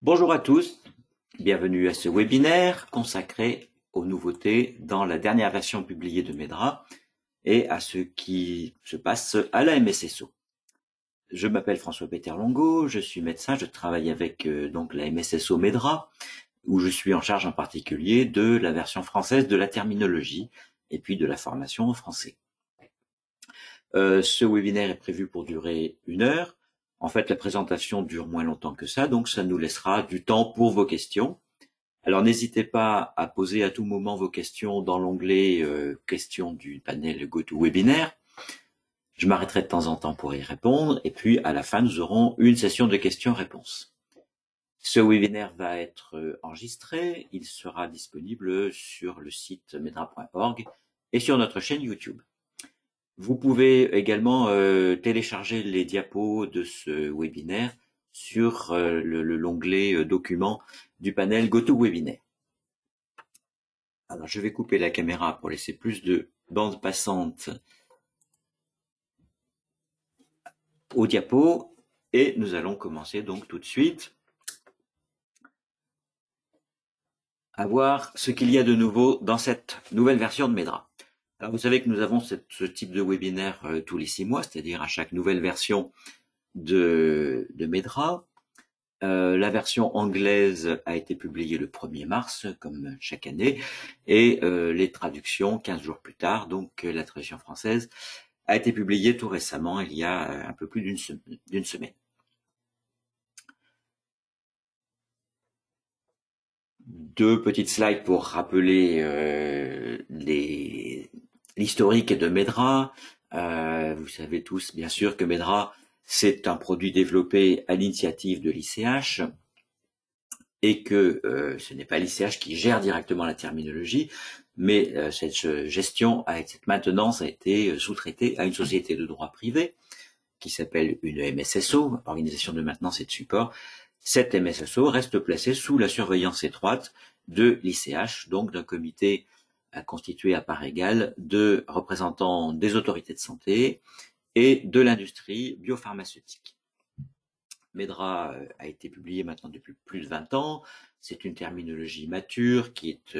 Bonjour à tous, bienvenue à ce webinaire consacré aux nouveautés dans la dernière version publiée de Medra et à ce qui se passe à la MSSO. Je m'appelle François-Peter Longo, je suis médecin, je travaille avec donc la MSSO Medra, où je suis en charge en particulier de la version française de la terminologie et puis de la formation en français. Ce webinaire est prévu pour durer 1 heure. En fait, la présentation dure moins longtemps que ça, donc ça nous laissera du temps pour vos questions. Alors n'hésitez pas à poser à tout moment vos questions dans l'onglet questions du panel GoToWebinar. Je m'arrêterai de temps en temps pour y répondre et puis à la fin nous aurons une session de questions-réponses. Ce webinaire va être enregistré, il sera disponible sur le site medra.org et sur notre chaîne YouTube. Vous pouvez également télécharger les diapos de ce webinaire sur l'onglet documents du panel GoToWebinar. Alors je vais couper la caméra pour laisser plus de bande passante au diapo et nous allons commencer donc tout de suite à voir ce qu'il y a de nouveau dans cette nouvelle version de Medra. Alors vous savez que nous avons ce type de webinaire tous les 6 mois, c'est-à-dire à chaque nouvelle version de Medra. La version anglaise a été publiée le 1er mars, comme chaque année, et les traductions 15 jours plus tard, donc la traduction française a été publiée tout récemment, il y a un peu plus d'une semaine. Deux petites slides pour rappeler l'historique de Medra. Vous savez tous, bien sûr, que Medra, c'est un produit développé à l'initiative de l'ICH et que ce n'est pas l'ICH qui gère directement la terminologie, mais cette gestion, cette maintenance a été sous-traitée à une société de droit privé qui s'appelle une MSSO, Organisation de maintenance et de support. Cette MSSO reste placée sous la surveillance étroite de l'ICH, donc d'un comité constitué à part égale de représentants des autorités de santé et de l'industrie biopharmaceutique. Medra a été publié maintenant depuis plus de 20 ans. C'est une terminologie mature qui est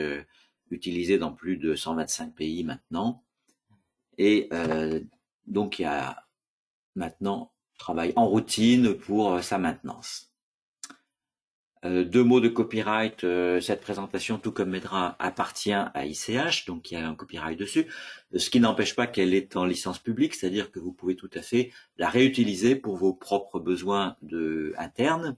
utilisée dans plus de 125 pays maintenant. Et donc il y a maintenant travail en routine pour sa maintenance. 2 mots de copyright, cette présentation, tout comme Medra, appartient à ICH, donc il y a un copyright dessus, ce qui n'empêche pas qu'elle est en licence publique, c'est-à-dire que vous pouvez tout à fait la réutiliser pour vos propres besoins internes,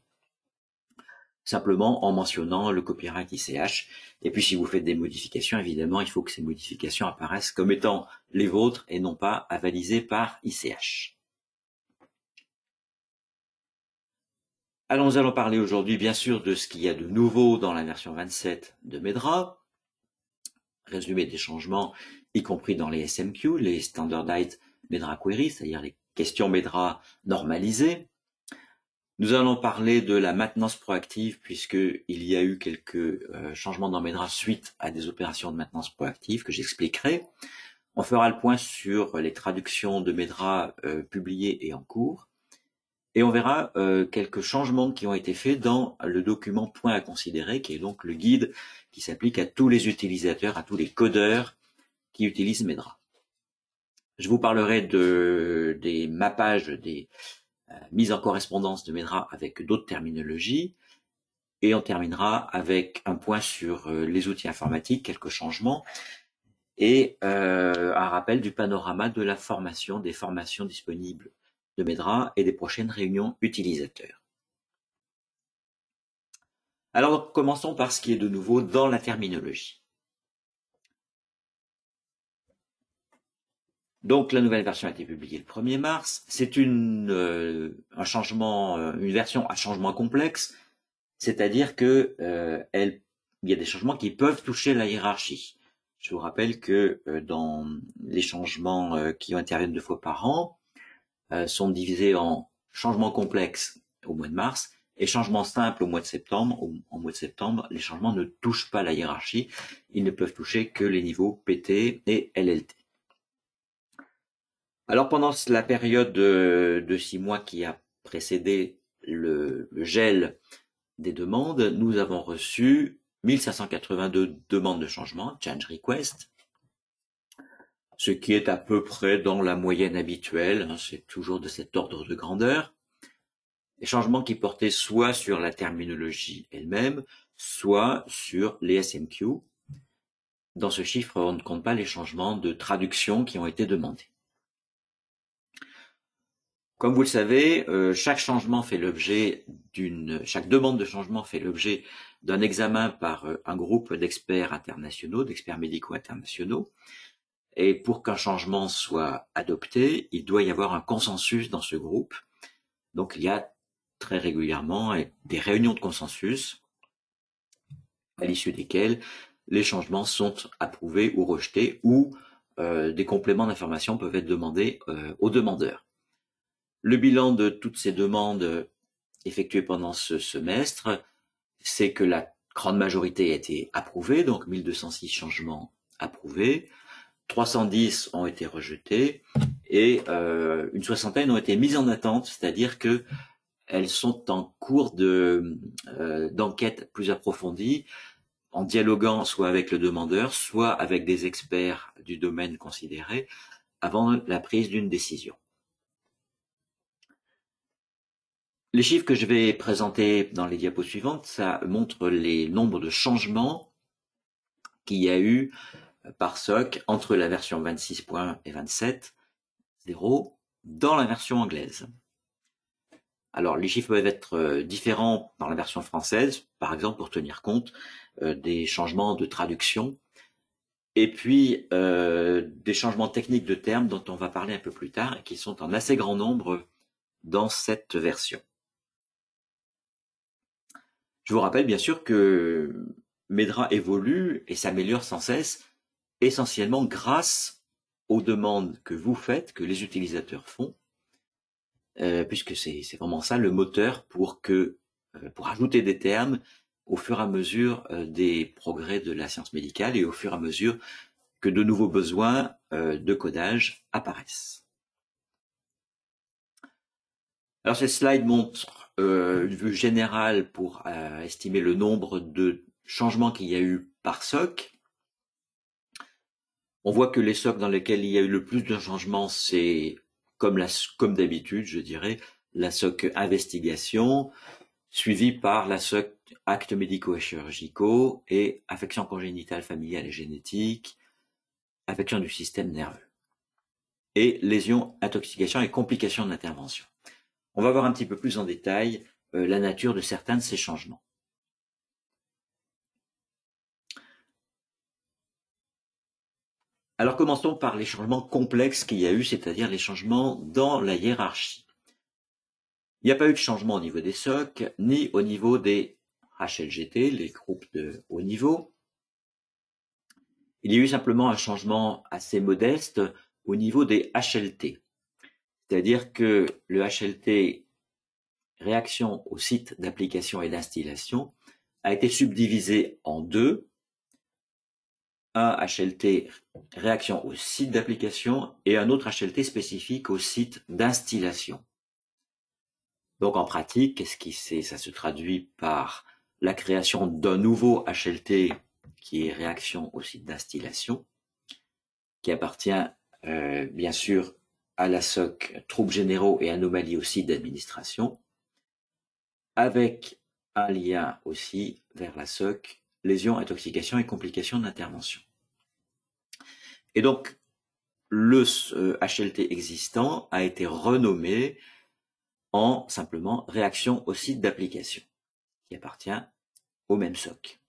simplement en mentionnant le copyright ICH. Et puis si vous faites des modifications, évidemment, il faut que ces modifications apparaissent comme étant les vôtres et non pas avalisées par ICH. Alors nous allons parler aujourd'hui bien sûr de ce qu'il y a de nouveau dans la version 27 de Medra, résumé des changements, y compris dans les SMQ, les Standardized Medra Queries, c'est-à-dire les questions Medra normalisées. Nous allons parler de la maintenance proactive puisqu'il y a eu quelques changements dans Medra suite à des opérations de maintenance proactive que j'expliquerai. On fera le point sur les traductions de Medra publiées et en cours. Et on verra quelques changements qui ont été faits dans le document point à considérer, qui est donc le guide qui s'applique à tous les utilisateurs, à tous les codeurs qui utilisent Medra. Je vous parlerai des mappages, des mises en correspondance de Medra avec d'autres terminologies. Et on terminera avec un point sur les outils informatiques, quelques changements, et un rappel du panorama de la formation, des formations disponibles de Medra et des prochaines réunions utilisateurs. Alors, commençons par ce qui est de nouveau dans la terminologie. Donc, la nouvelle version a été publiée le 1er mars. C'est un changement, une version à changement complexe, c'est-à-dire que il y a des changements qui peuvent toucher la hiérarchie. Je vous rappelle que dans les changements qui interviennent 2 fois par an, sont divisés en changements complexes au mois de mars et changements simples au mois de septembre. En mois de septembre, les changements ne touchent pas la hiérarchie. Ils ne peuvent toucher que les niveaux PT et LLT. Alors pendant la période de 6 mois qui a précédé le gel des demandes, nous avons reçu 1582 demandes de changement, change request, ce qui est à peu près dans la moyenne habituelle, hein, c'est toujours de cet ordre de grandeur. Les changements qui portaient soit sur la terminologie elle-même, soit sur les SMQ. Dans ce chiffre, on ne compte pas les changements de traduction qui ont été demandés. Comme vous le savez, chaque demande de changement fait l'objet d'un examen par un groupe d'experts internationaux, d'experts médicaux internationaux. Et pour qu'un changement soit adopté, il doit y avoir un consensus dans ce groupe. Donc il y a très régulièrement des réunions de consensus à l'issue desquelles les changements sont approuvés ou rejetés, ou des compléments d'information peuvent être demandés aux demandeurs. Le bilan de toutes ces demandes effectuées pendant ce semestre, c'est que la grande majorité a été approuvée, donc 1206 changements approuvés, 310 ont été rejetés et une soixantaine ont été mises en attente, c'est-à-dire que elles sont en cours d'enquête plus approfondie, en dialoguant soit avec le demandeur, soit avec des experts du domaine considéré, avant la prise d'une décision. Les chiffres que je vais présenter dans les diapos suivantes, ça montre les nombres de changements qu'il y a eu par SOC entre la version 26.27.0 dans la version anglaise. Alors, les chiffres peuvent être différents dans la version française, par exemple pour tenir compte des changements de traduction, et puis des changements techniques de termes dont on va parler un peu plus tard et qui sont en assez grand nombre dans cette version. Je vous rappelle bien sûr que Medra évolue et s'améliore sans cesse, essentiellement grâce aux demandes que vous faites, que les utilisateurs font, puisque c'est vraiment ça le moteur pour ajouter des termes au fur et à mesure des progrès de la science médicale et au fur et à mesure que de nouveaux besoins de codage apparaissent. Alors cette slide montre une vue générale pour estimer le nombre de changements qu'il y a eu par SOC. On voit que les SOC dans lesquels il y a eu le plus de changements, c'est comme d'habitude, je dirais, la SOC investigation, suivie par la SOC actes médicaux et chirurgicaux et affections congénitales familiales et génétiques, affections du système nerveux et lésions, intoxications et complications de l'intervention. On va voir un petit peu plus en détail la nature de certains de ces changements. Alors commençons par les changements complexes qu'il y a eu, c'est-à-dire les changements dans la hiérarchie. Il n'y a pas eu de changement au niveau des SOC, ni au niveau des HLGT, les groupes de haut niveau. Il y a eu simplement un changement assez modeste au niveau des HLT. C'est-à-dire que le HLT, réaction au site d'application et d'installation, a été subdivisé en deux. Un HLT, réaction au site d'application, et un autre HLT spécifique au site d'installation. Donc en pratique, ça se traduit par la création d'un nouveau HLT qui est réaction au site d'installation, qui appartient bien sûr à la SOC troubles généraux et anomalies au site d'administration, avec un lien aussi vers la SOC lésions, intoxications et complications d'intervention. Et donc le HLT existant a été renommé en simplement réaction au site d'application, qui appartient au même SOC.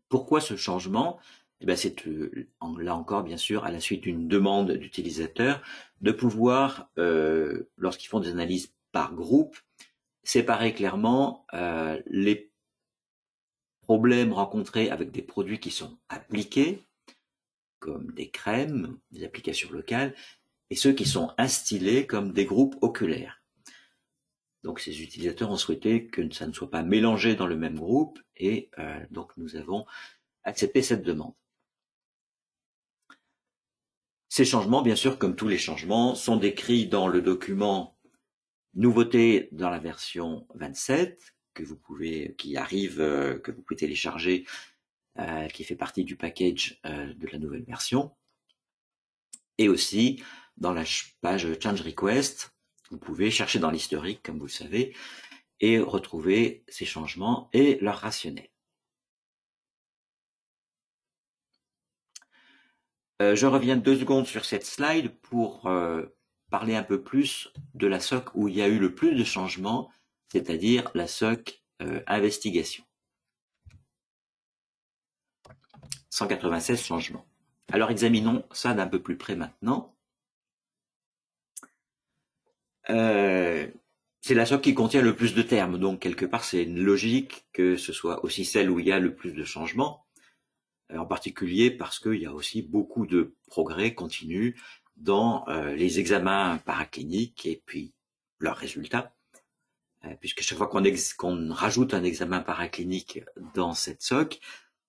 Pourquoi ce changement? C'est là encore bien sûr à la suite d'une demande d'utilisateurs de pouvoir, lorsqu'ils font des analyses par groupe, séparer clairement les problèmes rencontrés avec des produits qui sont appliqués, comme des crèmes, des applications locales, et ceux qui sont instillés comme des groupes oculaires. Donc ces utilisateurs ont souhaité que ça ne soit pas mélangé dans le même groupe et donc nous avons accepté cette demande. Ces changements, bien sûr, comme tous les changements, sont décrits dans le document nouveauté dans la version 27 qui arrive, que vous pouvez télécharger, qui fait partie du package de la nouvelle version. Et aussi, dans la page Change Request, vous pouvez chercher dans l'historique, comme vous le savez, et retrouver ces changements et leur rationnel. Je reviens 2 secondes sur cette slide pour parler un peu plus de la SOC où il y a eu le plus de changements, c'est-à-dire la SOC investigation. 196 changements. Alors examinons ça d'un peu plus près maintenant. C'est la SOC qui contient le plus de termes, donc quelque part c'est une logique que ce soit aussi celle où il y a le plus de changements, en particulier parce qu'il y a aussi beaucoup de progrès continus dans les examens paracliniques et puis leurs résultats, puisque chaque fois qu'on rajoute un examen paraclinique dans cette SOC,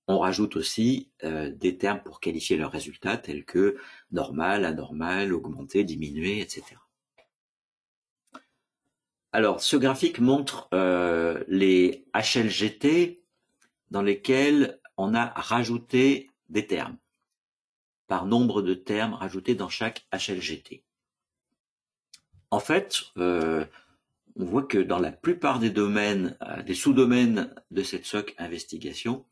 on rajoute aussi des termes pour qualifier leurs résultats tels que normal, anormal, augmenté, diminué, etc. Alors, ce graphique montre les HLGT dans lesquels on a rajouté des termes, par nombre de termes rajoutés dans chaque HLGT. En fait, on voit que dans la plupart des domaines, des sous-domaines de cette SOC investigation,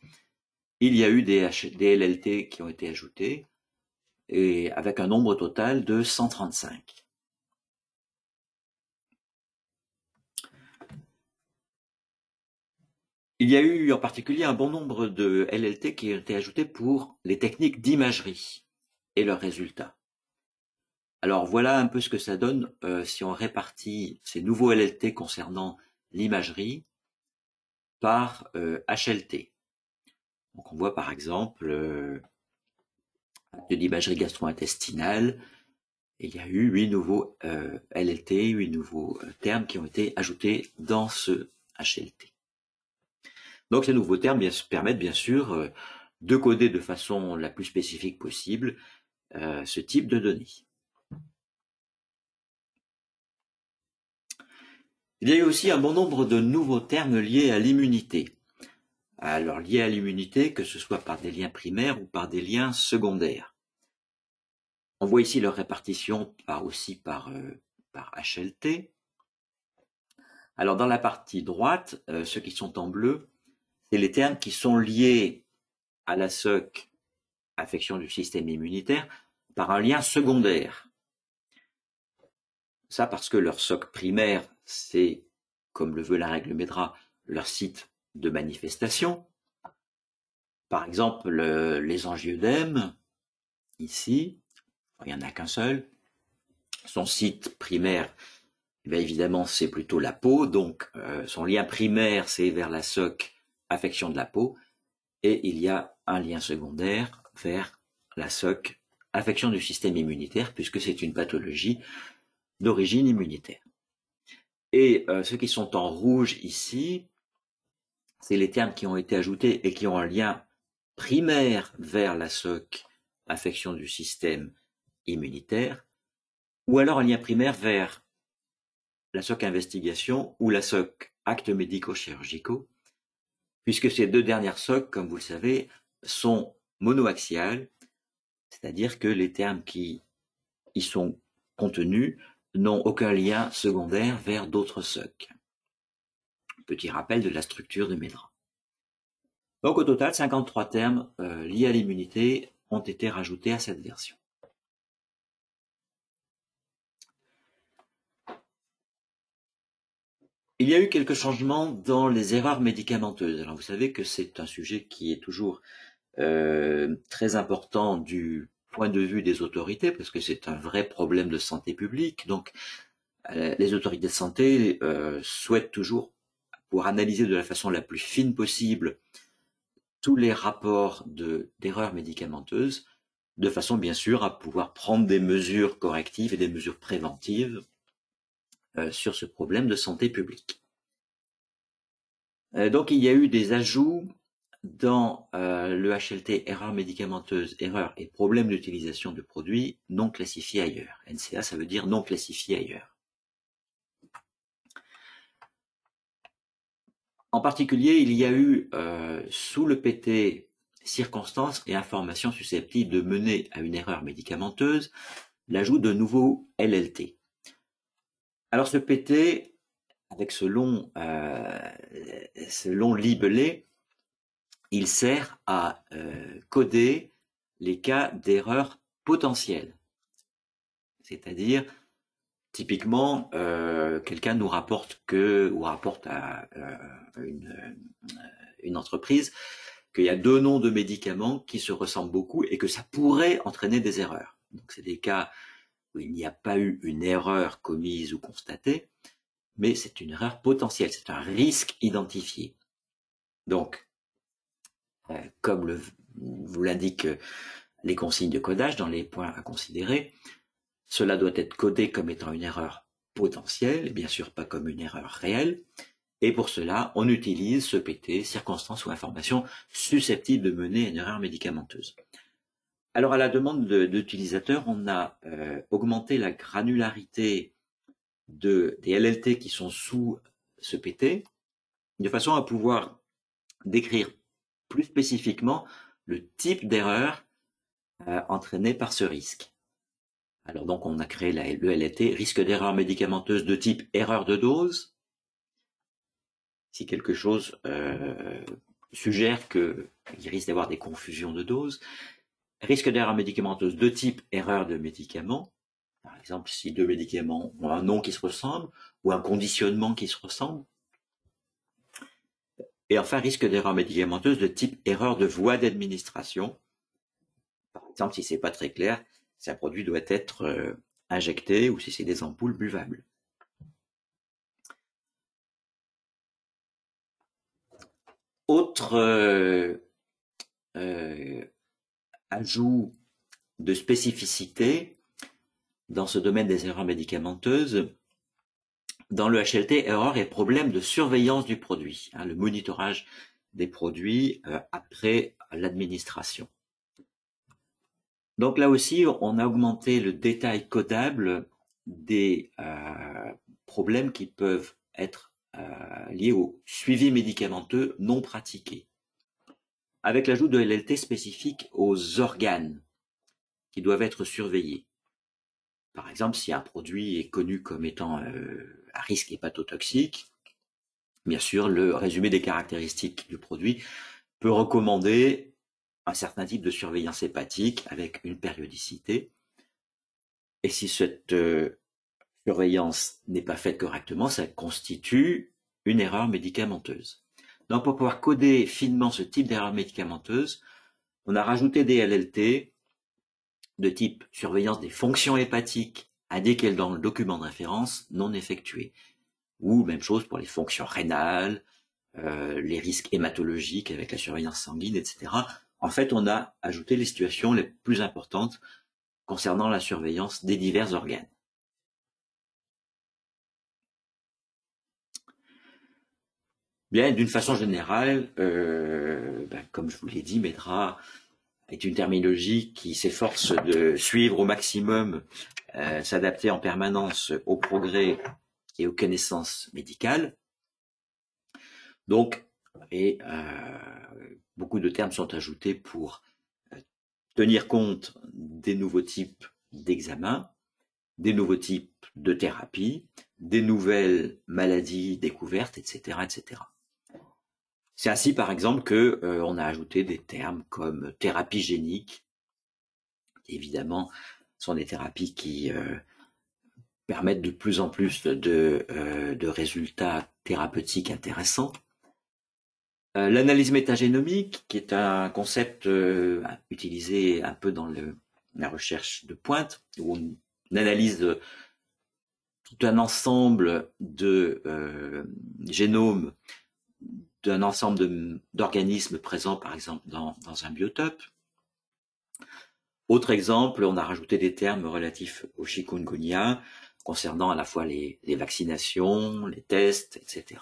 il y a eu des LLT qui ont été ajoutés, et avec un nombre total de 135. Il y a eu en particulier un bon nombre de LLT qui ont été ajoutés pour les techniques d'imagerie et leurs résultats. Alors voilà un peu ce que ça donne si on répartit ces nouveaux LLT concernant l'imagerie par HLT. Donc on voit par exemple de l'imagerie gastro-intestinale, et il y a eu 8 nouveaux LLT, 8 nouveaux termes qui ont été ajoutés dans ce HLT. Donc ces nouveaux termes permettent bien sûr de coder de façon la plus spécifique possible ce type de données. Il y a eu aussi un bon nombre de nouveaux termes liés à l'immunité. Alors liés à l'immunité, que ce soit par des liens primaires ou par des liens secondaires. On voit ici leur répartition aussi par HLT. Alors dans la partie droite, ceux qui sont en bleu, c'est les termes qui sont liés à la SOC, affection du système immunitaire, par un lien secondaire. Ça parce que leur SOC primaire, c'est, comme le veut la règle MEDRA, leur site de manifestation. Par exemple, les angioedèmes, ici, il n'y en a qu'un seul. Son site primaire, bien évidemment, c'est plutôt la peau. Donc, son lien primaire, c'est vers la SOC affection de la peau. Et il y a un lien secondaire vers la SOC affection du système immunitaire, puisque c'est une pathologie d'origine immunitaire. Et ceux qui sont en rouge ici, c'est les termes qui ont été ajoutés et qui ont un lien primaire vers la SOC affection du système immunitaire, ou alors un lien primaire vers la SOC investigation ou la SOC actes médico-chirurgicaux, puisque ces deux dernières SOC, comme vous le savez, sont monoaxiales, c'est-à-dire que les termes qui y sont contenus n'ont aucun lien secondaire vers d'autres SOC. Petit rappel de la structure de MEDRA. Donc au total, 53 termes liés à l'immunité ont été rajoutés à cette version. Il y a eu quelques changements dans les erreurs médicamenteuses. Alors vous savez que c'est un sujet qui est toujours très important du point de vue des autorités, parce que c'est un vrai problème de santé publique. Donc les autorités de santé souhaitent toujours, pour analyser de la façon la plus fine possible tous les rapports d'erreurs médicamenteuses, de façon bien sûr à pouvoir prendre des mesures correctives et des mesures préventives sur ce problème de santé publique. Donc il y a eu des ajouts dans le HLT erreurs médicamenteuses, erreurs et problèmes d'utilisation de produits non classifiés ailleurs. NCA, ça veut dire non classifiés ailleurs. En particulier, il y a eu sous le PT circonstances et informations susceptibles de mener à une erreur médicamenteuse, l'ajout de nouveaux LLT. Alors ce PT, avec ce long libellé, il sert à coder les cas d'erreur potentielle. C'est-à-dire, typiquement, quelqu'un nous rapporte ou rapporte à une entreprise qu'il y a 2 noms de médicaments qui se ressemblent beaucoup et que ça pourrait entraîner des erreurs. Donc c'est des cas où il n'y a pas eu une erreur commise ou constatée, mais c'est une erreur potentielle, c'est un risque identifié. Donc, comme vous l'indiquent les consignes de codage dans les points à considérer, cela doit être codé comme étant une erreur potentielle, et bien sûr pas comme une erreur réelle, et pour cela, on utilise ce PT, circonstance ou information susceptible de mener à une erreur médicamenteuse. Alors à la demande d'utilisateurs, on a augmenté la granularité des LLT qui sont sous ce PT, de façon à pouvoir décrire plus spécifiquement le type d'erreur entraînée par ce risque. Alors donc on a créé le LLT, risque d'erreur médicamenteuse de type erreur de dose. Si quelque chose suggère qu'il risque d'avoir des confusions de dose, risque d'erreur médicamenteuse de type erreur de médicament, par exemple si 2 médicaments ont un nom qui se ressemble ou un conditionnement qui se ressemble, et enfin risque d'erreur médicamenteuse de type erreur de voie d'administration, par exemple si c'est pas très clair, si un produit doit être injecté ou si c'est des ampoules buvables. Autre ajout de spécificité dans ce domaine des erreurs médicamenteuses, dans le HLT, erreur et problème de surveillance du produit, le monitorage des produits après l'administration. Donc là aussi, on a augmenté le détail codable des problèmes qui peuvent être liés au suivi médicamenteux non pratiqué, avec l'ajout de LLT spécifiques aux organes qui doivent être surveillés. Par exemple, si un produit est connu comme étant à risque hépatotoxique, bien sûr, le résumé des caractéristiques du produit peut recommander un certain type de surveillance hépatique avec une périodicité. Et si cette surveillance n'est pas faite correctement, ça constitue une erreur médicamenteuse. Donc, pour pouvoir coder finement ce type d'erreur médicamenteuse, on a rajouté des LLT de type surveillance des fonctions hépatiques indiquées dans le document de référence non effectué. Ou même chose pour les fonctions rénales, les risques hématologiques avec la surveillance sanguine, etc. En fait, on a ajouté les situations les plus importantes concernant la surveillance des divers organes. Bien, d'une façon générale, comme je vous l'ai dit, MEDRA est une terminologie qui s'efforce de suivre au maximum, s'adapter en permanence aux progrès et aux connaissances médicales. Donc, beaucoup de termes sont ajoutés pour tenir compte des nouveaux types d'examens, des nouveaux types de thérapies, des nouvelles maladies découvertes, etc., etc. C'est ainsi, par exemple, que on a ajouté des termes comme thérapie génique, qui évidemment sont des thérapies qui permettent de plus en plus de résultats thérapeutiques intéressants. L'analyse métagénomique, qui est un concept utilisé un peu dans la recherche de pointe, où on analyse tout un ensemble de génomes d'un ensemble d'organismes présents, par exemple, dans un biotope. Autre exemple, on a rajouté des termes relatifs au chikungunya, concernant à la fois les vaccinations, les tests, etc.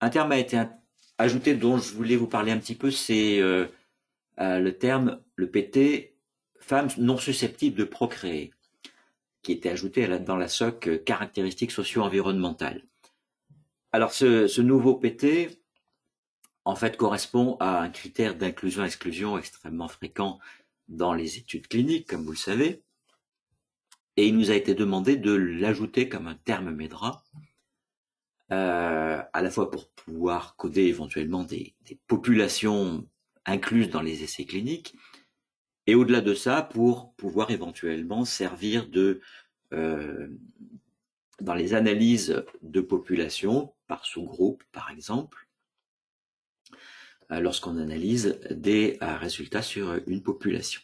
Un terme a été ajouté dont je voulais vous parler un petit peu, c'est le terme, le PT, femmes non susceptibles de procréer. qui était ajouté dans la SOC caractéristiques socio-environnementales. Alors ce nouveau PT, en fait, correspond à un critère d'inclusion-exclusion extrêmement fréquent dans les études cliniques, comme vous le savez, et il nous a été demandé de l'ajouter comme un terme MEDRA, à la fois pour pouvoir coder éventuellement des populations incluses dans les essais cliniques, et au-delà de ça, pour pouvoir éventuellement servir dans les analyses de population, par sous-groupe par exemple, lorsqu'on analyse des résultats sur une population.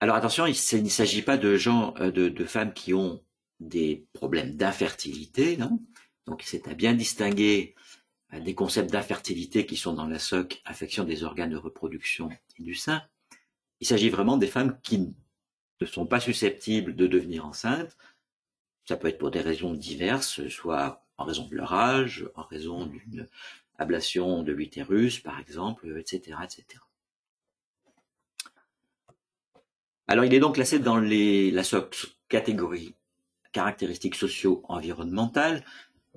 Alors attention, il ne s'agit pas de de femmes qui ont des problèmes d'infertilité, non. Donc c'est à bien distinguer des concepts d'infertilité qui sont dans la SOC, affection des organes de reproduction et du sein. Il s'agit vraiment des femmes qui ne sont pas susceptibles de devenir enceintes. Ça peut être pour des raisons diverses, soit en raison de leur âge, en raison d'une ablation de l'utérus, par exemple, etc., etc. Alors, il est donc classé dans la SOC catégorie caractéristiques socio-environnementales.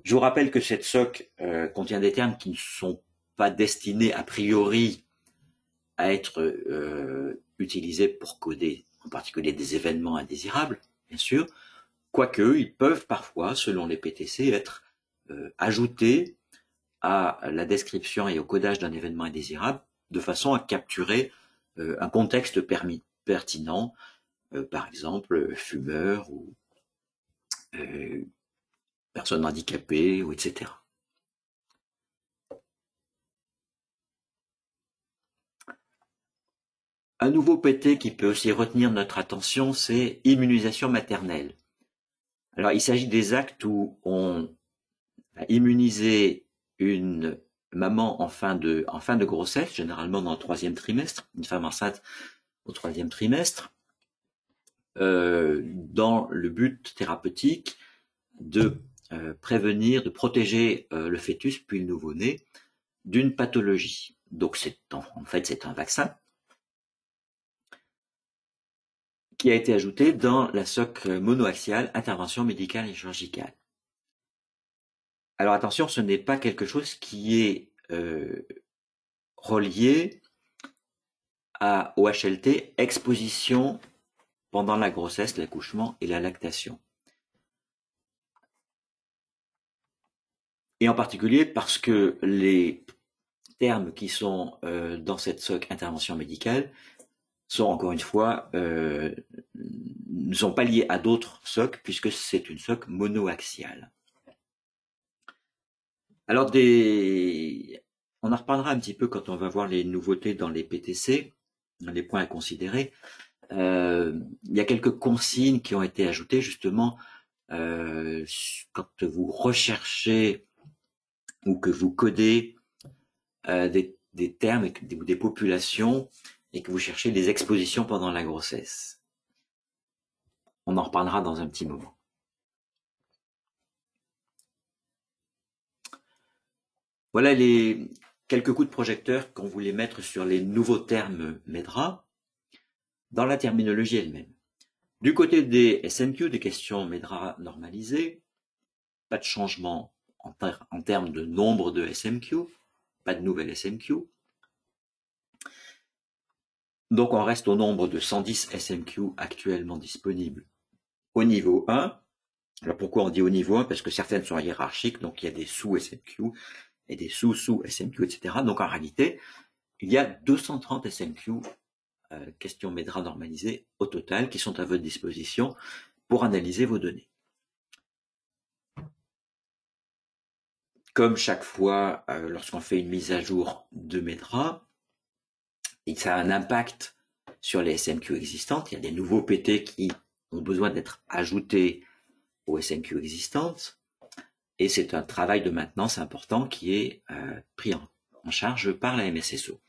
Je vous rappelle que cette SOC contient des termes qui ne sont pas destinés a priori à être utilisés pour coder en particulier des événements indésirables, bien sûr, quoique ils peuvent parfois, selon les PTC, être ajoutés à la description et au codage d'un événement indésirable de façon à capturer un contexte pertinent, par exemple fumeur ou personne handicapée, ou etc. Un nouveau PT qui peut aussi retenir notre attention, c'est immunisation maternelle. Alors, il s'agit des actes où on a immunisé une maman en fin de grossesse, généralement dans le 3e trimestre, une femme enceinte au 3e trimestre, dans le but thérapeutique de prévenir, de protéger le fœtus puis le nouveau-né d'une pathologie. Donc en fait c'est un vaccin qui a été ajouté dans la SOC monoaxiale, intervention médicale et chirurgicale. Alors attention, ce n'est pas quelque chose qui est relié au HLT, exposition pendant la grossesse, l'accouchement et la lactation. Et en particulier parce que les termes qui sont dans cette SOC intervention médicale sont encore une fois ne sont pas liés à d'autres SOC puisque c'est une SOC monoaxiale. Alors on en reparlera un petit peu quand on va voir les nouveautés dans les PTC, dans les points à considérer. Il y a quelques consignes qui ont été ajoutées justement quand vous recherchez ou que vous codez des termes ou des populations et que vous cherchez des expositions pendant la grossesse. On en reparlera dans un petit moment. Voilà les quelques coups de projecteur qu'on voulait mettre sur les nouveaux termes MEDRA dans la terminologie elle-même. Du côté des SMQ, des questions MEDRA normalisées, pas de changement en termes de nombre de SMQ, pas de nouvelles SMQ. Donc on reste au nombre de 110 SMQ actuellement disponibles au niveau 1. Alors pourquoi on dit au niveau 1? Parce que certaines sont hiérarchiques, donc il y a des sous-SMQ et des sous-SMQ, etc. Donc en réalité, il y a 230 SMQ, questions MEDRA normalisées au total, qui sont à votre disposition pour analyser vos données. Comme chaque fois, lorsqu'on fait une mise à jour de MEDRA, et ça a un impact sur les SMQ existantes, il y a des nouveaux PT qui ont besoin d'être ajoutés aux SMQ existantes, et c'est un travail de maintenance important qui est pris en charge par la MSSO.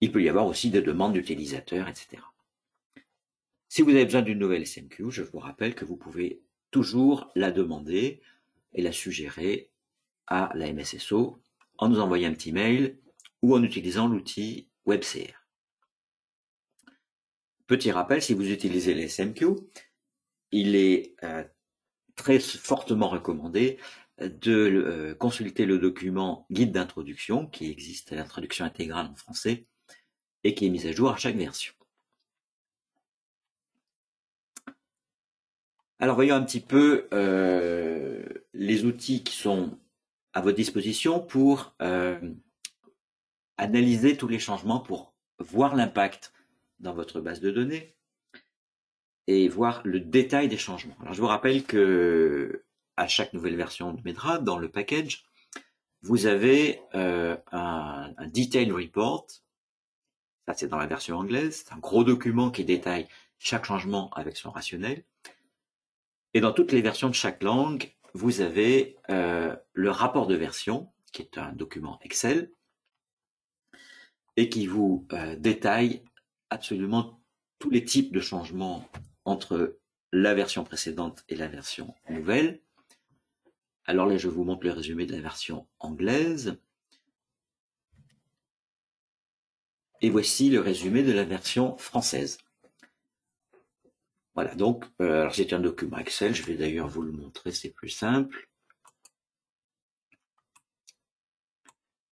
Il peut y avoir aussi des demandes d'utilisateurs, etc. Si vous avez besoin d'une nouvelle SMQ, je vous rappelle que vous pouvez toujours la demander et la suggérer à la MSSO en nous envoyant un petit mail ou en utilisant l'outil WebCR. Petit rappel, si vous utilisez les SMQ, il est très fortement recommandé de consulter le document guide d'introduction qui existe à la traduction intégrale en français et qui est mis à jour à chaque version. Alors voyons un petit peu les outils qui sont à votre disposition pour analyser tous les changements, pour voir l'impact dans votre base de données et voir le détail des changements. Alors je vous rappelle que à chaque nouvelle version de Medra, dans le package, vous avez un detail report. Ça, c'est dans la version anglaise. C'est un gros document qui détaille chaque changement avec son rationnel. Et dans toutes les versions de chaque langue, vous avez le rapport de version, qui est un document Excel, et qui vous détaille absolument tous les types de changements entre la version précédente et la version nouvelle. Alors là, je vous montre le résumé de la version anglaise. Et voici le résumé de la version française. Voilà, donc, alors c'est un document Excel, je vais d'ailleurs vous le montrer, c'est plus simple.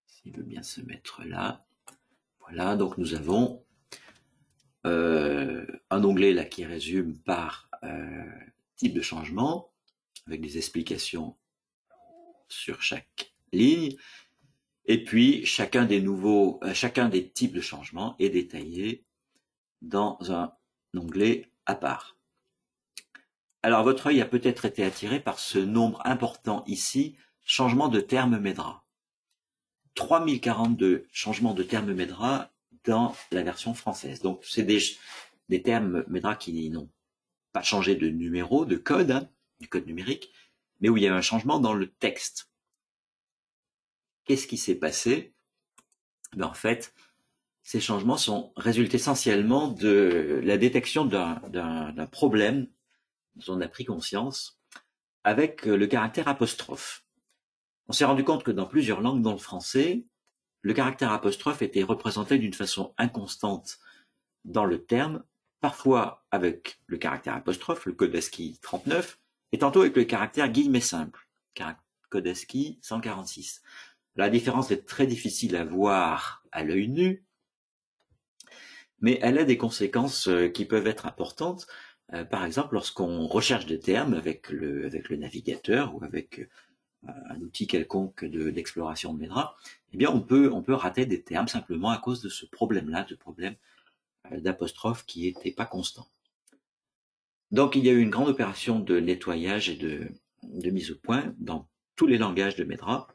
S'il veut bien se mettre là. Voilà, donc nous avons un onglet là qui résume par type de changement, avec des explications sur chaque ligne. Et puis, chacun des types de changements est détaillé dans un onglet à part. Alors, votre œil a peut-être été attiré par ce nombre important ici, changement de terme Medra. 3042 changements de terme Medra dans la version française. Donc, c'est des termes Medra qui n'ont pas changé de numéro, de code, hein, du code numérique, mais où il y a un changement dans le texte. Qu'est-ce qui s'est passé? Ben, en fait, ces changements résultent essentiellement de la détection d'un problème dont on a pris conscience avec le caractère apostrophe. On s'est rendu compte que dans plusieurs langues, dont le français, le caractère apostrophe était représenté d'une façon inconstante dans le terme, parfois avec le caractère apostrophe, le code ASCII 39, et tantôt avec le caractère guillemet simple, code ASCII 146. La différence est très difficile à voir à l'œil nu, mais elle a des conséquences qui peuvent être importantes. Par exemple, lorsqu'on recherche des termes avec le navigateur ou avec un outil quelconque d'exploration de Medra, eh bien on peut rater des termes simplement à cause de ce problème-là, de problème d'apostrophe qui n'était pas constant. Donc il y a eu une grande opération de nettoyage et de mise au point dans tous les langages de Medra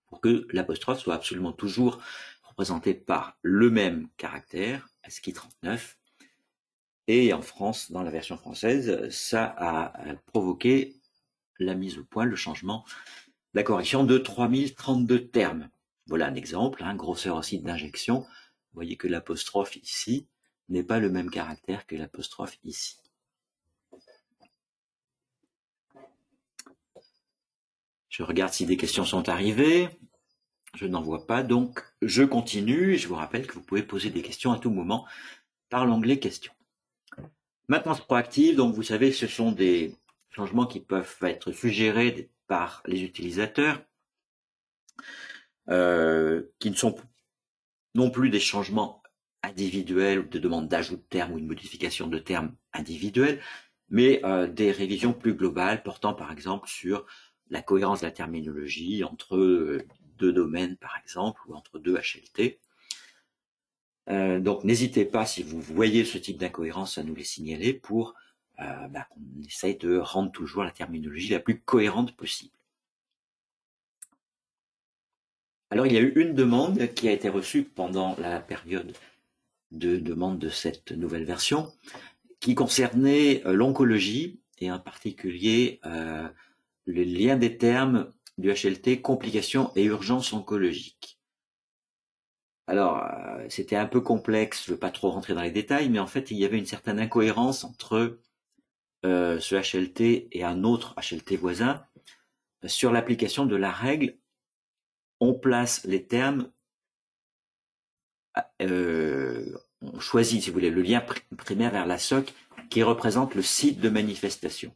pour que l'apostrophe soit absolument toujours représentée par le même caractère, ASCII 39. Et en France, dans la version française, ça a provoqué la mise au point, le changement, la correction de 3032 termes. Voilà un exemple, hein, grosseur aussi d'injection. Vous voyez que l'apostrophe ici n'est pas le même caractère que l'apostrophe ici. Je regarde si des questions sont arrivées. Je n'en vois pas, donc je continue. Et je vous rappelle que vous pouvez poser des questions à tout moment par l'onglet questions. Maintenance proactive, donc vous savez, ce sont des changements qui peuvent être suggérés par les utilisateurs, qui ne sont non plus des changements individuels ou de demande d'ajout de termes ou une modification de termes individuels, mais des révisions plus globales portant par exemple sur la cohérence de la terminologie entre deux domaines par exemple ou entre deux HLT. Donc n'hésitez pas, si vous voyez ce type d'incohérence, à nous les signaler pour qu'on essaye de rendre toujours la terminologie la plus cohérente possible. Alors il y a eu une demande qui a été reçue pendant la période de demande de cette nouvelle version qui concernait l'oncologie et en particulier le lien des termes du HLT complications et urgences oncologiques. Alors, c'était un peu complexe, je ne veux pas trop rentrer dans les détails, mais en fait, il y avait une certaine incohérence entre ce HLT et un autre HLT voisin sur l'application de la règle. On place les termes on choisit, si vous voulez, le lien primaire vers la SOC qui représente le site de manifestation.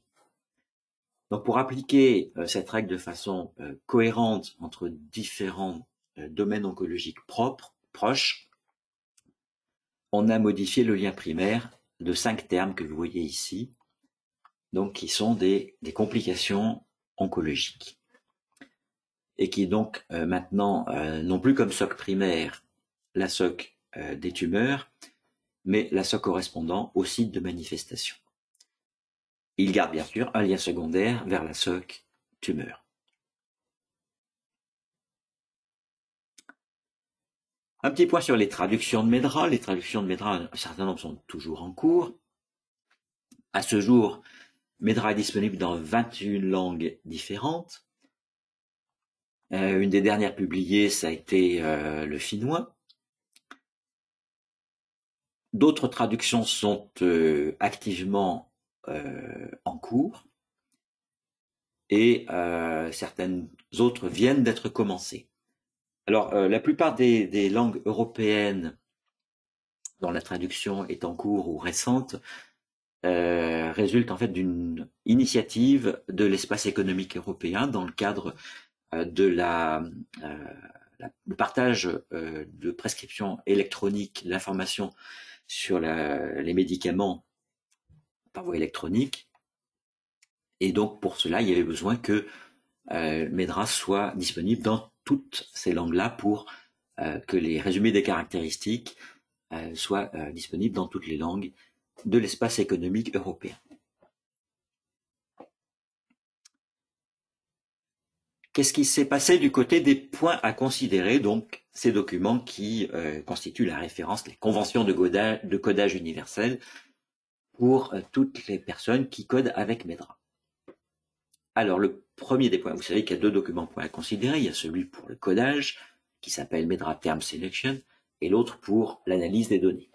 Donc pour appliquer cette règle de façon cohérente entre différents domaines oncologiques proches, on a modifié le lien primaire de 5 termes que vous voyez ici, donc qui sont des complications oncologiques. Et qui donc maintenant non plus comme SOC primaire la SOC des tumeurs, mais la SOC correspondant au site de manifestation. Il garde bien sûr un lien secondaire vers la SOC tumeur. Un petit point sur les traductions de MEDRA. Les traductions de MEDRA, un certain nombre sont toujours en cours. À ce jour, MEDRA est disponible dans 21 langues différentes. Une des dernières publiées, ça a été le finnois. D'autres traductions sont activement en cours et certaines autres viennent d'être commencées. Alors, la plupart des langues européennes dont la traduction est en cours ou récente résultent en fait d'une initiative de l'espace économique européen dans le cadre de le partage de prescriptions électroniques, l'information sur les médicaments par voie électronique. Et donc, pour cela, il y avait besoin que MEDRA soit disponible dans toutes ces langues-là pour que les résumés des caractéristiques soient disponibles dans toutes les langues de l'espace économique européen. Qu'est-ce qui s'est passé du côté des points à considérer, donc ces documents qui constituent la référence, les conventions de codage universel pour toutes les personnes qui codent avec MEDRA. Alors, le premier des points, vous savez qu'il y a 2 documents points à considérer. Il y a celui pour le codage, qui s'appelle MEDRA Term Selection, et l'autre pour l'analyse des données.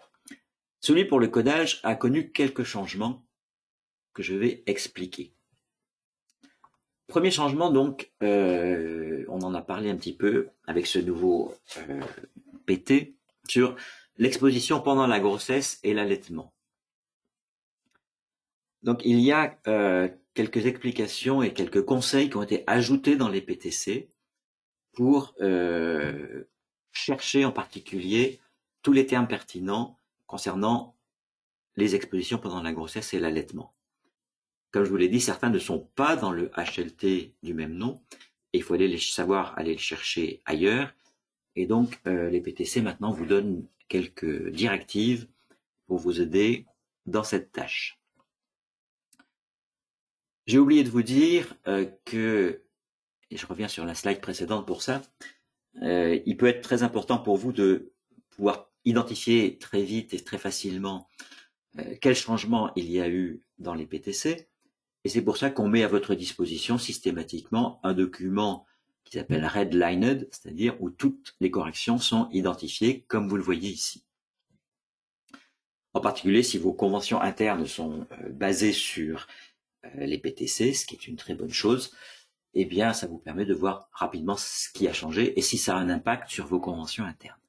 Celui pour le codage a connu quelques changements que je vais expliquer. Premier changement, donc, on en a parlé un petit peu avec ce nouveau PT sur l'exposition pendant la grossesse et l'allaitement. Donc, il y a quelques explications et quelques conseils qui ont été ajoutés dans les PTC pour chercher en particulier tous les termes pertinents concernant les expositions pendant la grossesse et l'allaitement. Comme je vous l'ai dit, certains ne sont pas dans le HLT du même nom, et il faut savoir aller le chercher ailleurs. Et donc, les PTC maintenant vous donnent quelques directives pour vous aider dans cette tâche. J'ai oublié de vous dire que, et je reviens sur la slide précédente pour ça, il peut être très important pour vous de pouvoir identifier très vite et très facilement quels changements il y a eu dans les PTC. Et c'est pour ça qu'on met à votre disposition systématiquement un document qui s'appelle redlined, c'est-à-dire où toutes les corrections sont identifiées comme vous le voyez ici. En particulier, si vos conventions internes sont basées sur les PTC, ce qui est une très bonne chose, eh bien, ça vous permet de voir rapidement ce qui a changé et si ça a un impact sur vos conventions internes.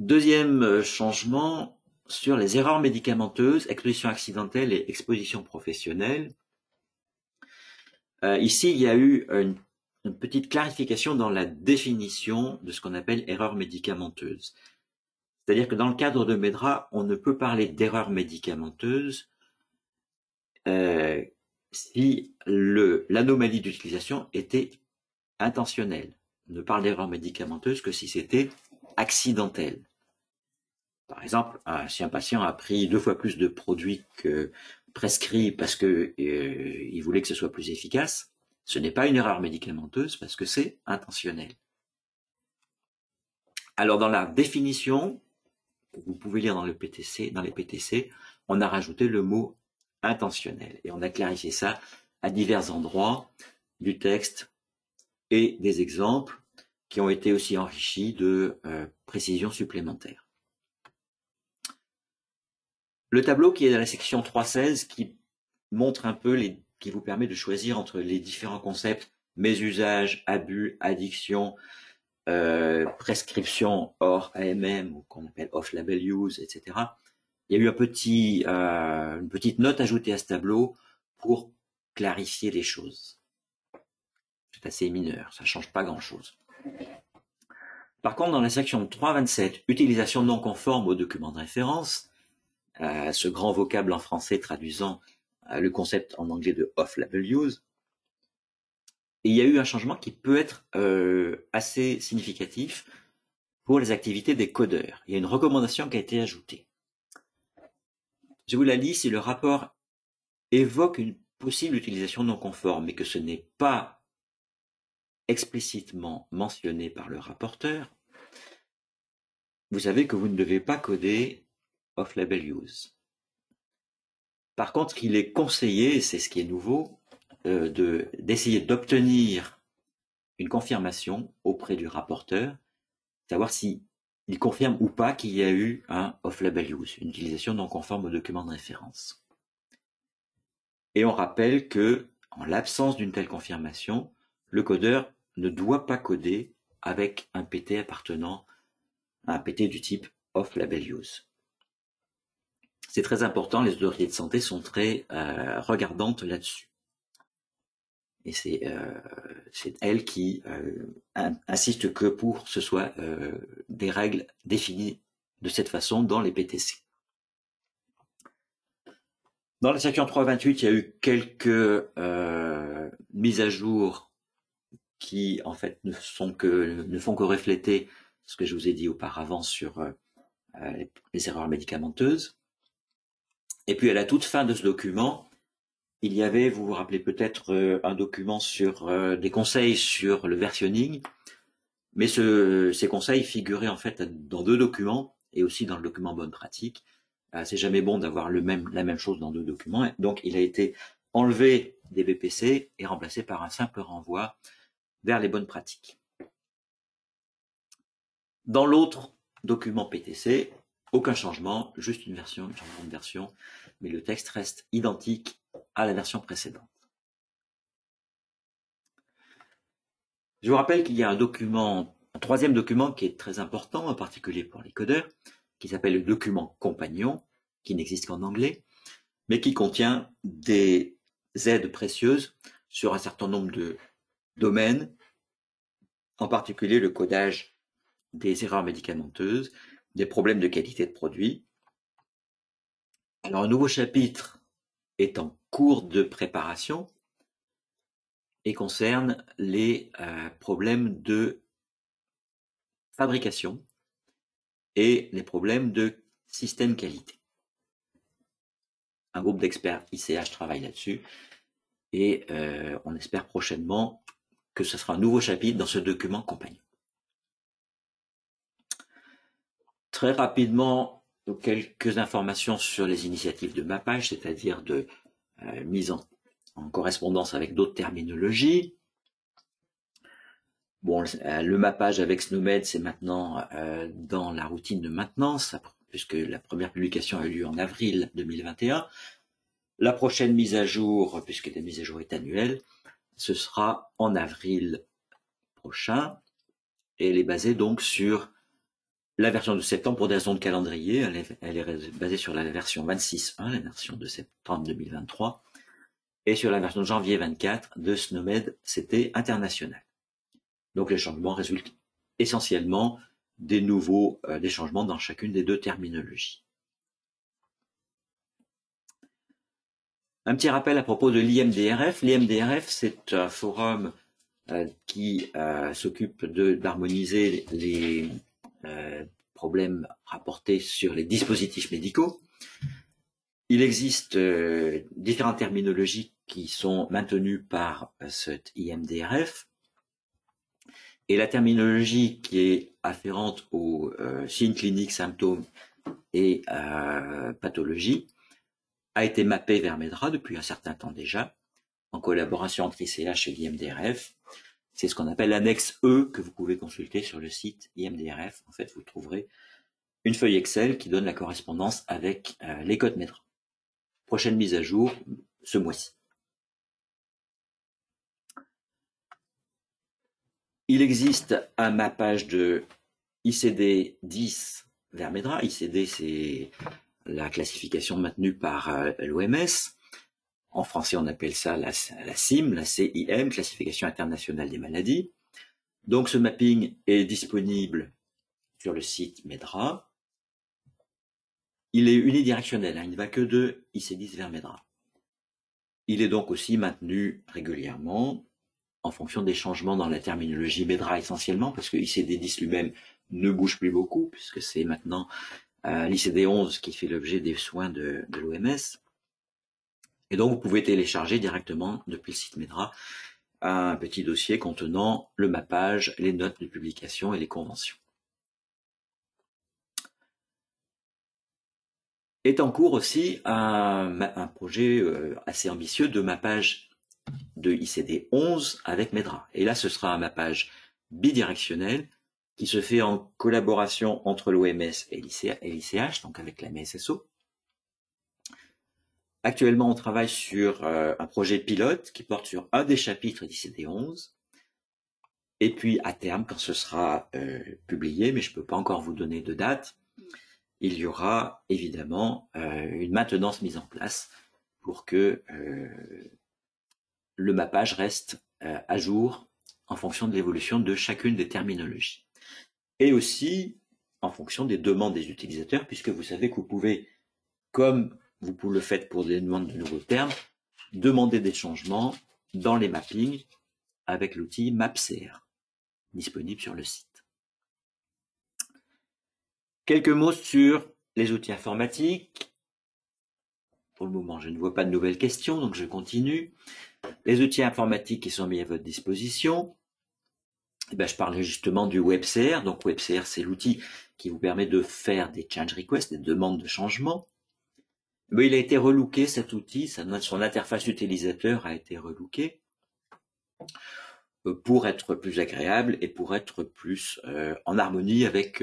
Deuxième changement, sur les erreurs médicamenteuses, exposition accidentelle et exposition professionnelle. Ici, il y a eu une petite clarification dans la définition de ce qu'on appelle erreur médicamenteuse. C'est-à-dire que dans le cadre de MEDRA, on ne peut parler d'erreur médicamenteuse si l'anomalie d'utilisation était intentionnelle. On ne parle d'erreur médicamenteuse que si c'était accidentel. Par exemple, si un patient a pris 2 fois plus de produits que prescrit parce que il voulait que ce soit plus efficace, ce n'est pas une erreur médicamenteuse parce que c'est intentionnel. Alors dans la définition, vous pouvez lire dans les PTC, on a rajouté le mot intentionnel et on a clarifié ça à divers endroits du texte et des exemples qui ont été aussi enrichis de précisions supplémentaires. Le tableau qui est dans la section 3.16 qui montre un peu qui vous permet de choisir entre les différents concepts, mésusage, abus, addiction, prescription hors AMM, ou qu'on appelle off-label use, etc., il y a eu une petite note ajoutée à ce tableau pour clarifier les choses. C'est assez mineur, ça ne change pas grand-chose. Par contre, dans la section 3.27, utilisation non conforme aux documents de référence, ce grand vocable en français traduisant le concept en anglais de off-label use, et il y a eu un changement qui peut être assez significatif pour les activités des codeurs. Il y a une recommandation qui a été ajoutée. Je vous la lis, si le rapport évoque une possible utilisation non conforme, mais que ce n'est pas explicitement mentionné par le rapporteur, vous savez que vous ne devez pas coder off-label use. Par contre, il est conseillé, et c'est ce qui est nouveau, d'essayer d'obtenir une confirmation auprès du rapporteur, savoir si il confirme ou pas qu'il y a eu un off-label use, une utilisation non conforme au document de référence. Et on rappelle que, en l'absence d'une telle confirmation, le codeur ne doit pas coder avec un PT appartenant à un PT du type off-label use. C'est très important, les autorités de santé sont très regardantes là-dessus. Et c'est elles qui insistent que pour ce soit des règles définies de cette façon dans les PTC. Dans la section 3.28, il y a eu quelques mises à jour qui en fait ne font que refléter ce que je vous ai dit auparavant sur les erreurs médicamenteuses. Et puis à la toute fin de ce document, il y avait, vous vous rappelez peut-être, un document sur des conseils sur le versionning, mais ces conseils figuraient en fait dans deux documents et aussi dans le document bonne pratique. C'est jamais bon d'avoir la même chose dans deux documents, donc il a été enlevé des BPC et remplacé par un simple renvoi vers les bonnes pratiques. Dans l'autre document PTC, aucun changement, juste un changement de version, mais le texte reste identique à la version précédente. Je vous rappelle qu'il y a un troisième document qui est très important, en particulier pour les codeurs, qui s'appelle le document compagnon, qui n'existe qu'en anglais, mais qui contient des aides précieuses sur un certain nombre de domaines, en particulier le codage des erreurs médicamenteuses, des problèmes de qualité de produit. Alors, un nouveau chapitre est en cours de préparation et concerne les problèmes de fabrication et les problèmes de système qualité. Un groupe d'experts ICH travaille là-dessus et on espère prochainement que ce sera un nouveau chapitre dans ce document compagnon. Très rapidement, quelques informations sur les initiatives de mappage, c'est-à-dire de mise en correspondance avec d'autres terminologies. Bon, le mappage avec SNOMED, c'est maintenant dans la routine de maintenance, puisque la première publication a eu lieu en avril 2021. La prochaine mise à jour, puisque la mise à jour est annuelle, ce sera en avril prochain, et elle est basée donc sur la version de septembre pour des raisons de calendrier. Elle est basée sur la version 26.1, la version de septembre 2023, et sur la version de janvier 24 de SNOMED, c'était international. Donc les changements résultent essentiellement des changements dans chacune des deux terminologies. Un petit rappel à propos de l'IMDRF. L'IMDRF, c'est un forum qui s'occupe d'harmoniser les problèmes rapportés sur les dispositifs médicaux. Il existe différentes terminologies qui sont maintenues par cet IMDRF. Et la terminologie qui est afférente aux signes cliniques, symptômes et pathologies a été mappée vers MEDRA depuis un certain temps déjà, en collaboration entre ICH et l'IMDRF. C'est ce qu'on appelle l'annexe E que vous pouvez consulter sur le site IMDRF. En fait, vous trouverez une feuille Excel qui donne la correspondance avec les codes MEDRA. Prochaine mise à jour ce mois-ci. Il existe un mappage de ICD 10 vers MEDRA. ICD, c'est la classification maintenue par l'OMS. En français, on appelle ça la CIM, la CIM, Classification internationale des maladies. Donc, ce mapping est disponible sur le site MEDRA. Il est unidirectionnel, il ne va que de IC10 vers MEDRA. Il est donc aussi maintenu régulièrement en fonction des changements dans la terminologie MEDRA essentiellement, parce que ICD10 lui-même ne bouge plus beaucoup, puisque c'est maintenant l'ICD11 qui fait l'objet des soins de l'OMS. Et donc, vous pouvez télécharger directement depuis le site MEDRA un petit dossier contenant le mappage, les notes de publication et les conventions. Est en cours aussi un projet assez ambitieux de mappage de ICD-11 avec MEDRA. Et là, ce sera un mappage bidirectionnel qui se fait en collaboration entre l'OMS et l'ICH, donc avec la MSSO. Actuellement, on travaille sur un projet pilote qui porte sur un des chapitres d'ICD-11. Et puis, à terme, quand ce sera publié, mais je ne peux pas encore vous donner de date, il y aura évidemment une maintenance mise en place pour que le mappage reste à jour en fonction de l'évolution de chacune des terminologies. Et aussi en fonction des demandes des utilisateurs, puisque vous savez que vous pouvez, comme vous le faites pour des demandes de nouveaux termes, demander des changements dans les mappings avec l'outil MapCR, disponible sur le site. Quelques mots sur les outils informatiques. Pour le moment, je ne vois pas de nouvelles questions, donc je continue. Les outils informatiques qui sont mis à votre disposition. Je parlais justement du WebCR. Donc WebCR, c'est l'outil qui vous permet de faire des change requests, des demandes de changement. Mais il a été relooké, cet outil, son interface utilisateur a été relookée pour être plus agréable et pour être plus en harmonie avec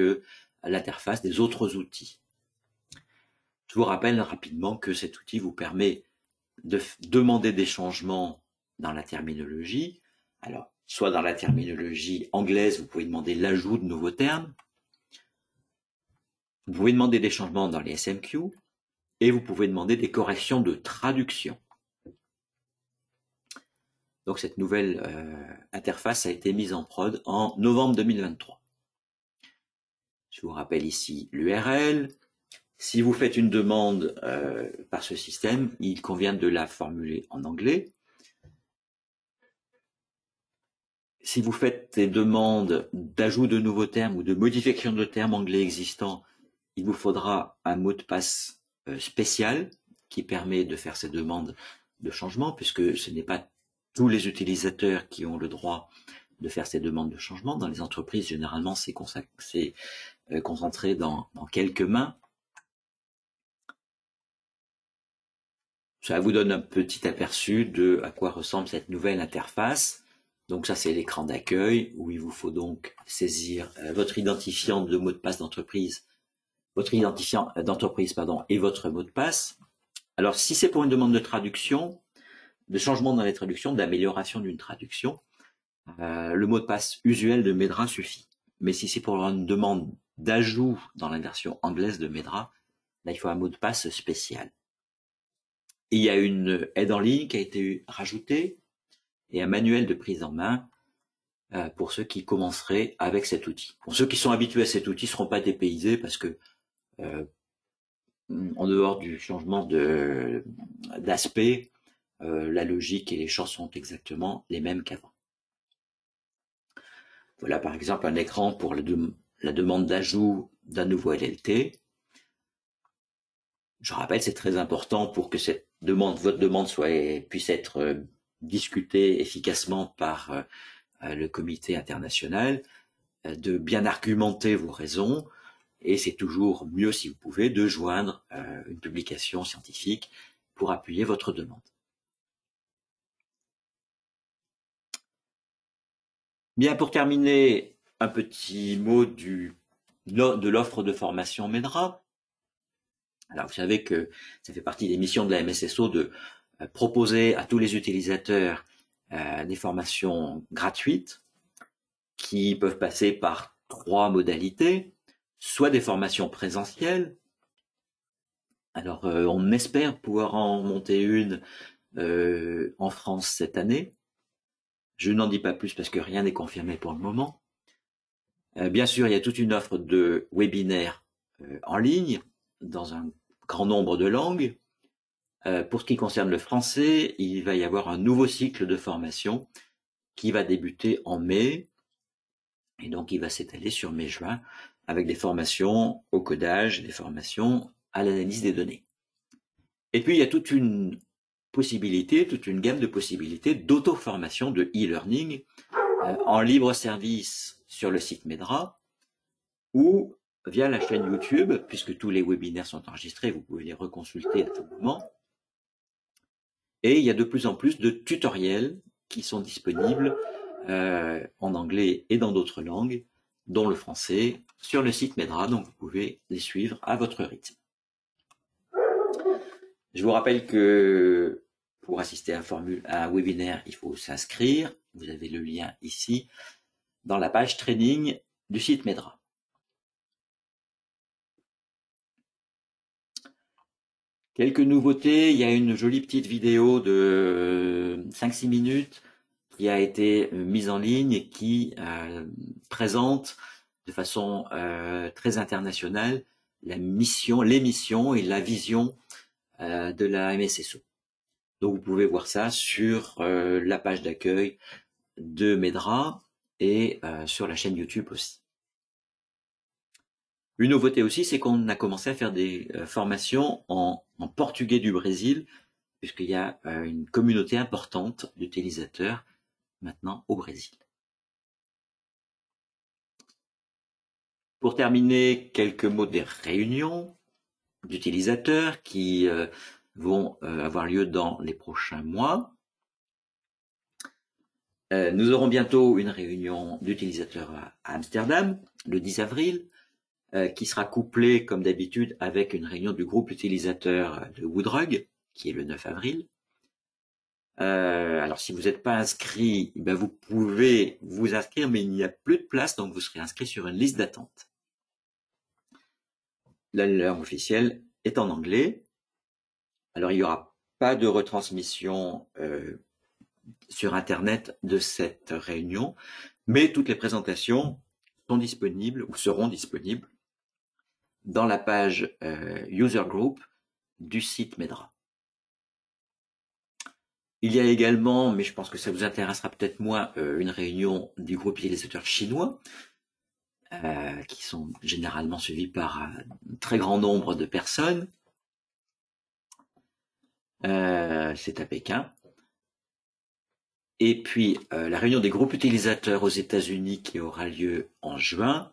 l'interface des autres outils. Je vous rappelle rapidement que cet outil vous permet de demander des changements dans la terminologie. Alors, soit dans la terminologie anglaise, vous pouvez demander l'ajout de nouveaux termes. Vous pouvez demander des changements dans les SMQ et vous pouvez demander des corrections de traduction. Donc, cette nouvelle interface a été mise en prod en novembre 2023. Je vous rappelle ici l'URL. Si vous faites une demande par ce système, il convient de la formuler en anglais. Si vous faites des demandes d'ajout de nouveaux termes ou de modification de termes anglais existants, il vous faudra un mot de passe spécial qui permet de faire ces demandes de changement, puisque ce n'est pas tous les utilisateurs qui ont le droit de faire ces demandes de changement. Dans les entreprises, généralement, c'est concentré dans quelques mains. Ça vous donne un petit aperçu de à quoi ressemble cette nouvelle interface. Donc ça, c'est l'écran d'accueil où il vous faut donc saisir votre identifiant de mot de passe d'entreprise, votre identifiant d'entreprise, et votre mot de passe. Alors, si c'est pour une demande de traduction, de changement dans les traductions, d'amélioration d'une traduction, le mot de passe usuel de MEDRA suffit. Mais si c'est pour une demande d'ajout dans la version anglaise de MEDRA, là, il faut un mot de passe spécial. Et il y a une aide en ligne qui a été rajoutée et un manuel de prise en main pour ceux qui commenceraient avec cet outil. Pour ceux qui sont habitués à cet outil, ne seront pas dépaysés parce que en dehors du changement d'aspect, la logique et les champs sont exactement les mêmes qu'avant. Voilà par exemple un écran pour la demande d'ajout d'un nouveau LLT. Je rappelle, c'est très important pour que votre demande puisse être discutée efficacement par le comité international, de bien argumenter vos raisons, et c'est toujours mieux, si vous pouvez, de joindre une publication scientifique pour appuyer votre demande. Bien, pour terminer, un petit mot de l'offre de formation MEDRA. Alors, vous savez que ça fait partie des missions de la MSSO de proposer à tous les utilisateurs des formations gratuites. qui peuvent passer par 3 modalités, soit des formations présentielles. Alors, on espère pouvoir en monter une en France cette année. Je n'en dis pas plus parce que rien n'est confirmé pour le moment. Bien sûr, il y a toute une offre de webinaires en ligne dans un grand nombre de langues. Pour ce qui concerne le français, il va y avoir un nouveau cycle de formation qui va débuter en mai et donc il va s'étaler sur mai-juin avec des formations au codage, des formations à l'analyse des données. Et puis il y a toute une possibilité, toute une gamme de possibilités d'auto-formation, de e-learning en libre service sur le site Medra ou via la chaîne YouTube, puisque tous les webinaires sont enregistrés, vous pouvez les reconsulter à tout moment. Et il y a de plus en plus de tutoriels qui sont disponibles en anglais et dans d'autres langues, dont le français, sur le site Medra, donc vous pouvez les suivre à votre rythme. Je vous rappelle que pour assister à un webinaire, il faut s'inscrire. Vous avez le lien ici dans la page training du site Medra. Quelques nouveautés, il y a une jolie petite vidéo de 5-6 minutes qui a été mise en ligne et qui présente de façon très internationale les missions et la vision de la MSSO. Donc vous pouvez voir ça sur la page d'accueil de Medra et sur la chaîne YouTube aussi. Une nouveauté aussi, c'est qu'on a commencé à faire des formations en portugais du Brésil, puisqu'il y a une communauté importante d'utilisateurs maintenant au Brésil. Pour terminer, quelques mots des réunions d'utilisateurs qui vont avoir lieu dans les prochains mois. Nous aurons bientôt une réunion d'utilisateurs à Amsterdam, le 10 avril, qui sera couplée, comme d'habitude, avec une réunion du groupe utilisateur de Woodrug, qui est le 9 avril. Alors, si vous n'êtes pas inscrit, ben vous pouvez vous inscrire, mais il n'y a plus de place, donc vous serez inscrit sur une liste d'attente. La langue officielle est en anglais. Alors, il n'y aura pas de retransmission sur Internet de cette réunion, mais toutes les présentations sont disponibles ou seront disponibles dans la page User Group du site Medra. Il y a également, mais je pense que ça vous intéressera peut-être moins, une réunion du groupe utilisateur chinois, qui sont généralement suivis par un très grand nombre de personnes. C'est à Pékin. Et puis, la réunion des groupes utilisateurs aux États-Unis qui aura lieu en juin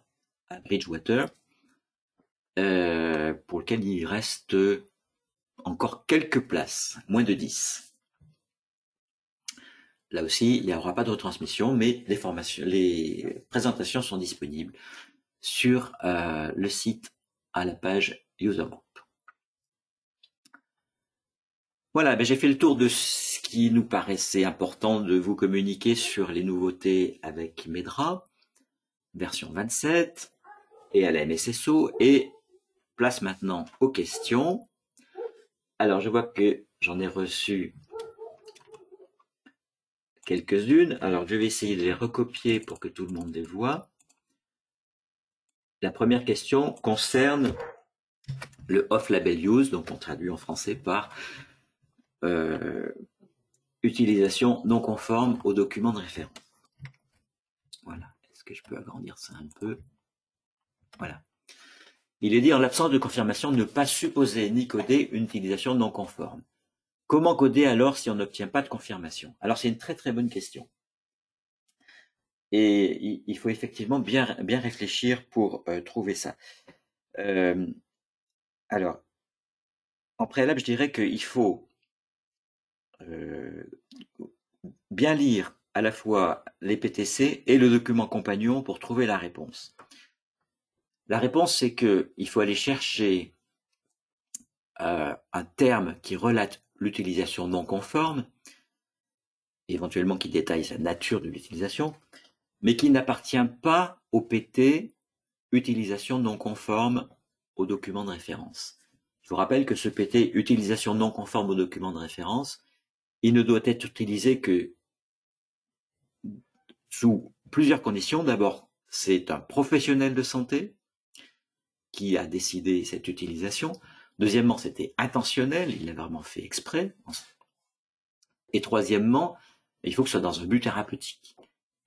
à Bridgewater, pour lequel il reste encore quelques places, moins de 10. Là aussi, il n'y aura pas de retransmission, mais les présentations sont disponibles sur le site à la page User Group. Voilà, j'ai fait le tour de ce qui nous paraissait important de vous communiquer sur les nouveautés avec Medra, version 27, et à la MSSO, et place maintenant aux questions. Alors, je vois que j'en ai reçu quelques-unes. Alors, je vais essayer de les recopier pour que tout le monde les voit. La première question concerne le off-label use, donc on traduit en français par utilisation non conforme aux documents de référence. Voilà. Est-ce que je peux agrandir ça un peu? Voilà. Il est dit en l'absence de confirmation, ne pas supposer ni coder une utilisation non conforme. Comment coder alors si on n'obtient pas de confirmation? Alors c'est une très très bonne question. Et il faut effectivement bien réfléchir pour trouver ça. Alors, en préalable, je dirais qu'il faut bien lire à la fois les PTC et le document compagnon pour trouver la réponse. La réponse, c'est qu'il faut aller chercher un terme qui relate l'utilisation non conforme, éventuellement qui détaille sa nature de l'utilisation, mais qui n'appartient pas au PT utilisation non conforme au document de référence. Je vous rappelle que ce PT utilisation non conforme au document de référence, il ne doit être utilisé que sous plusieurs conditions. D'abord, c'est un professionnel de santé qui a décidé cette utilisation. Deuxièmement, c'était intentionnel, il l'a vraiment fait exprès. Et troisièmement, il faut que ce soit dans un but thérapeutique.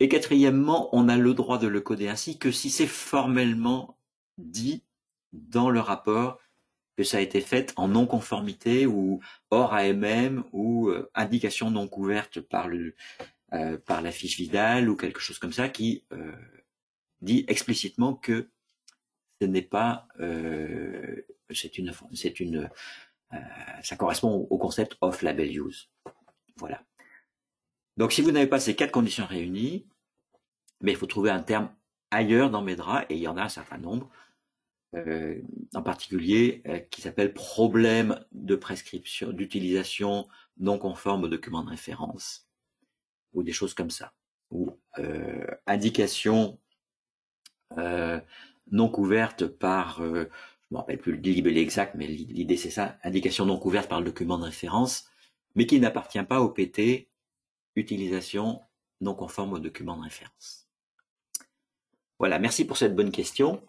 Et quatrièmement, on a le droit de le coder ainsi que si c'est formellement dit dans le rapport que ça a été fait en non-conformité ou hors AMM ou indication non couverte par la fiche Vidal ou quelque chose comme ça qui dit explicitement que ce n'est pas ça correspond au concept of label use. Voilà. Donc si vous n'avez pas ces 4 conditions réunies, mais il faut trouver un terme ailleurs dans MEDRA, et il y en a un certain nombre, en particulier qui s'appelle problème de prescription, d'utilisation non conforme au document de référence, ou des choses comme ça, ou indication non couverte par, je ne me rappelle plus le libellé exact, mais l'idée c'est ça, indication non couverte par le document de référence, mais qui n'appartient pas au PT, utilisation non conforme au document de référence. Voilà, merci pour cette bonne question.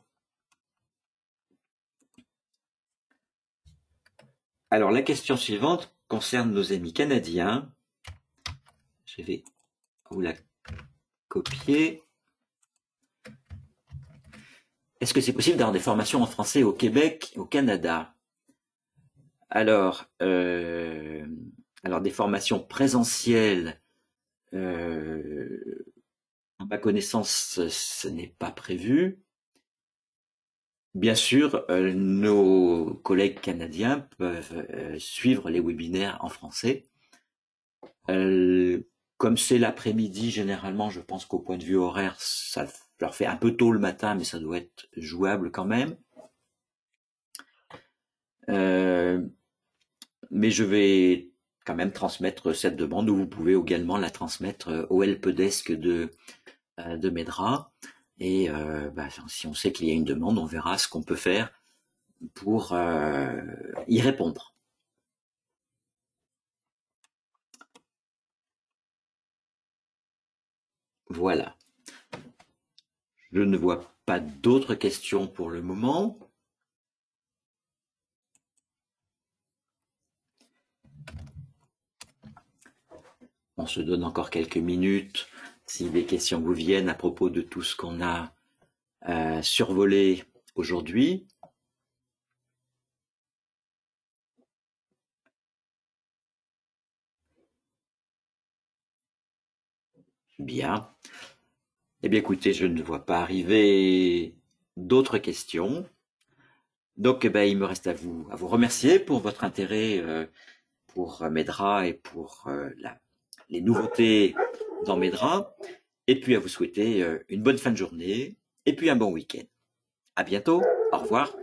Alors, la question suivante concerne nos amis canadiens. Je vais vous la copier. Est-ce que c'est possible d'avoir des formations en français au Québec, au Canada? Alors, des formations présentielles, à ma connaissance, ce n'est pas prévu. Bien sûr, nos collègues canadiens peuvent suivre les webinaires en français. Comme c'est l'après-midi, généralement, je pense qu'au point de vue horaire, ça leur fait un peu tôt le matin, mais ça doit être jouable quand même. Mais je vais quand même transmettre cette demande, ou vous pouvez également la transmettre au helpdesk de MEDRA. Et si on sait qu'il y a une demande, on verra ce qu'on peut faire pour y répondre. Voilà. Je ne vois pas d'autres questions pour le moment. On se donne encore quelques minutes si des questions vous viennent à propos de tout ce qu'on a survolé aujourd'hui. Bien. Eh bien, écoutez, je ne vois pas arriver d'autres questions. Donc, il me reste à vous remercier pour votre intérêt pour MEDRA et pour les nouveautés dans MEDRA. Et puis, à vous souhaiter une bonne fin de journée et puis un bon week-end. À bientôt. Au revoir.